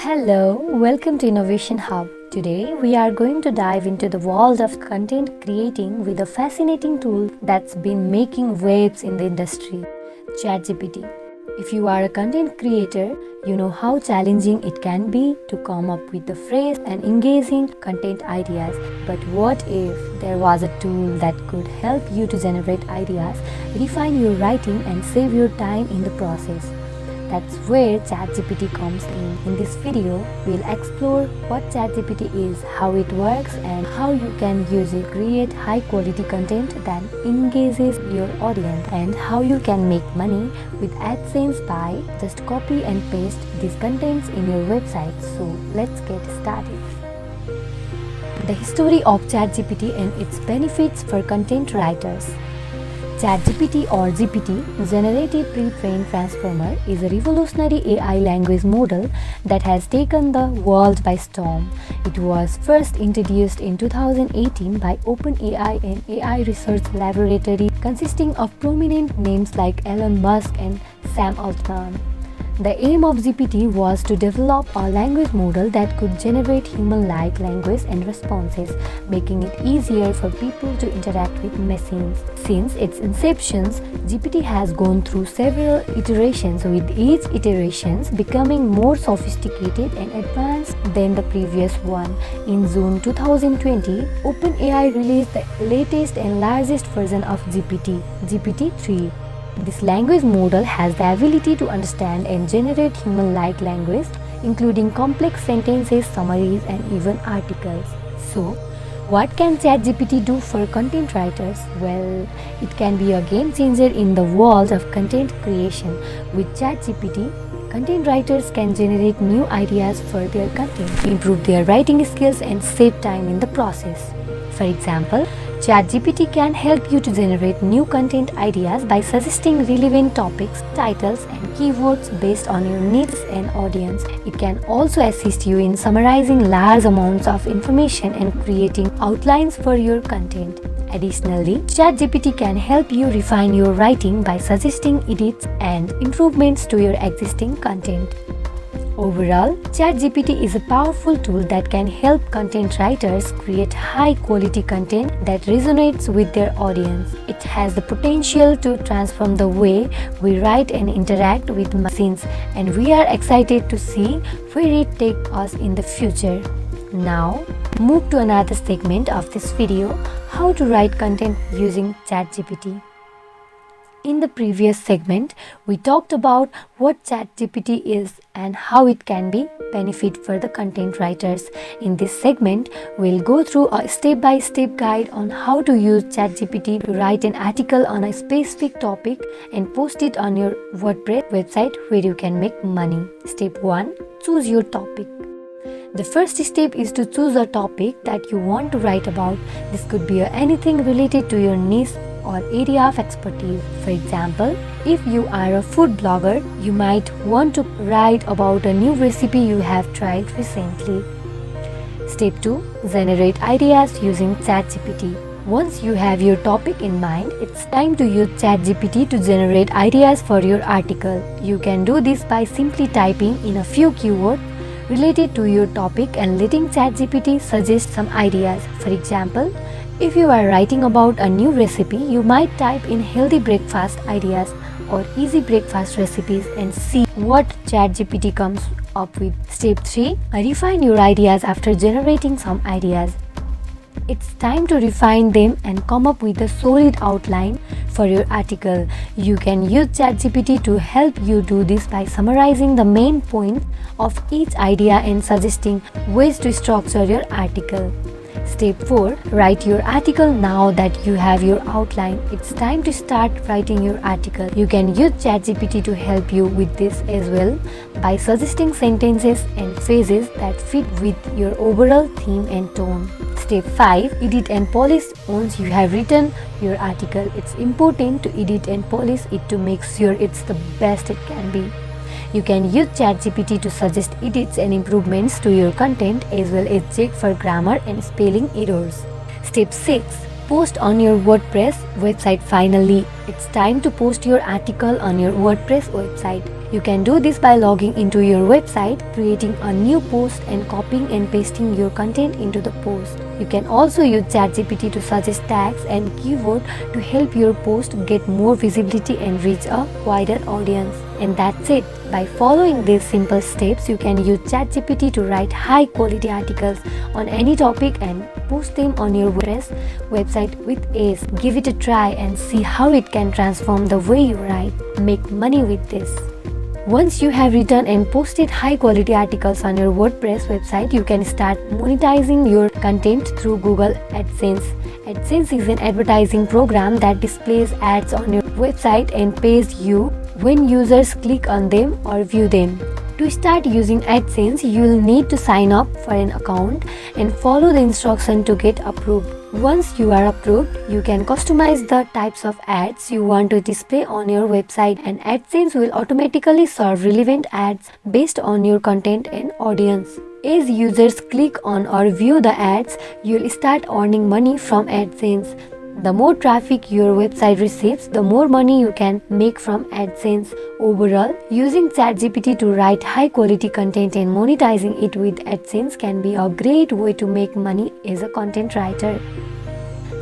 Hello, welcome to Innovation Hub. Today we are going to dive into the world of content creating with a fascinating tool that's been making waves in the industry, ChatGPT. If you are a content creator, you know how challenging it can be to come up with the fresh and engaging content ideas. But what if there was a tool that could help you to generate ideas, refine your writing, and save your time in the process? That's where ChatGPT comes in. In this video, we'll explore what ChatGPT is, how it works, and how you can use it to create high-quality content that engages your audience, and how you can make money with AdSense by just copy and paste these contents in your website. So let's get started. The history of ChatGPT and its benefits for content writers. ChatGPT or GPT, Generative Pre-trained Transformer, is a revolutionary AI language model that has taken the world by storm. It was first introduced in 2018 by OpenAI, an AI research laboratory consisting of prominent names like Elon Musk and Sam Altman. The aim of GPT was to develop a language model that could generate human-like language and responses, making it easier for people to interact with machines. Since its inception, GPT has gone through several iterations, with each iteration becoming more sophisticated and advanced than the previous one. In June 2020, OpenAI released the latest and largest version of GPT, GPT-3. This language model has the ability to understand and generate human-like language, including complex sentences, summaries, and even articles. So, what can ChatGPT do for content writers? Well, it can be a game changer in the world of content creation. With ChatGPT, content writers can generate new ideas for their content, improve their writing skills, and save time in the process. For example, ChatGPT can help you to generate new content ideas by suggesting relevant topics, titles, and keywords based on your needs and audience. It can also assist you in summarizing large amounts of information and creating outlines for your content. Additionally, ChatGPT can help you refine your writing by suggesting edits and improvements to your existing content. Overall, ChatGPT is a powerful tool that can help content writers create high-quality content that resonates with their audience. It has the potential to transform the way we write and interact with machines, and we are excited to see where it takes us in the future. Now, move to another segment of this video, how to write content using ChatGPT. In the previous segment, we talked about what ChatGPT is and how it can be benefit for the content writers. In this segment, we'll go through a step-by-step guide on how to use ChatGPT to write an article on a specific topic and post it on your WordPress website where you can make money. Step 1. Choose your topic. The first step is to choose a topic that you want to write about. This could be anything related to your niche or area of expertise. For example, if you are a food blogger, you might want to write about a new recipe you have tried recently. Step 2. Generate ideas using ChatGPT. Once you have your topic in mind, it's time to use ChatGPT to generate ideas for your article. You can do this by simply typing in a few keywords related to your topic and letting ChatGPT suggest some ideas. For example, if you are writing about a new recipe, you might type in healthy breakfast ideas or easy breakfast recipes and see what ChatGPT comes up with. Step 3. Refine your ideas after generating some ideas. It's time to refine them and come up with a solid outline for your article. You can use ChatGPT to help you do this by summarizing the main points of each idea and suggesting ways to structure your article. Step 4. Write your article. Now that you have your outline, it's time to start writing your article. You can use ChatGPT to help you with this as well by suggesting sentences and phrases that fit with your overall theme and tone. Step 5. Edit and polish. Once you have written your article, it's important to edit and polish it to make sure it's the best it can be. You can use ChatGPT to suggest edits and improvements to your content as well as check for grammar and spelling errors. Step 6. Post on your WordPress website. Finally, it's time to post your article on your WordPress website. You can do this by logging into your website, creating a new post and copying and pasting your content into the post. You can also use ChatGPT to suggest tags and keywords to help your post get more visibility and reach a wider audience. And that's it. By following these simple steps, you can use ChatGPT to write high quality articles on any topic and post them on your WordPress website with ease. Give it a try and see how it can transform the way you write. Make money with this. Once you have written and posted high quality articles on your WordPress website, you can start monetizing your content through Google AdSense. AdSense is an advertising program that displays ads on your website and pays you when users click on them or view them. To start using AdSense, you will need to sign up for an account and follow the instructions to get approved. Once you are approved, you can customize the types of ads you want to display on your website, and AdSense will automatically serve relevant ads based on your content and audience. As users click on or view the ads, you'll start earning money from AdSense. The more traffic your website receives, the more money you can make from AdSense. Overall, using ChatGPT to write high quality content and monetizing it with AdSense can be a great way to make money as a content writer.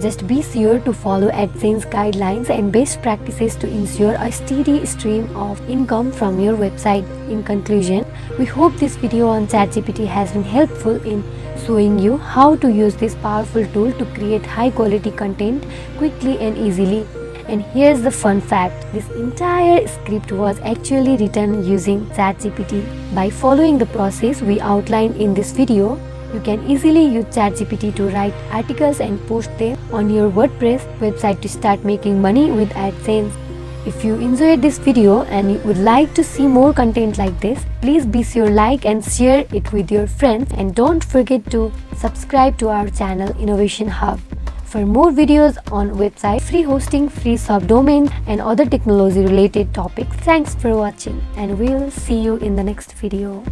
Just be sure to follow AdSense guidelines and best practices to ensure a steady stream of income from your website. In conclusion, we hope this video on ChatGPT has been helpful in showing you how to use this powerful tool to create high quality content quickly and easily. And here's the fun fact, this entire script was actually written using ChatGPT. By following the process we outlined in this video, you can easily use ChatGPT to write articles and post them on your WordPress website to start making money with AdSense. If you enjoyed this video and you would like to see more content like this, please be sure like and share it with your friends, and don't forget to subscribe to our channel Innovation Hub for more videos on website, free hosting, free subdomain and other technology related topics. Thanks for watching, and we'll see you in the next video.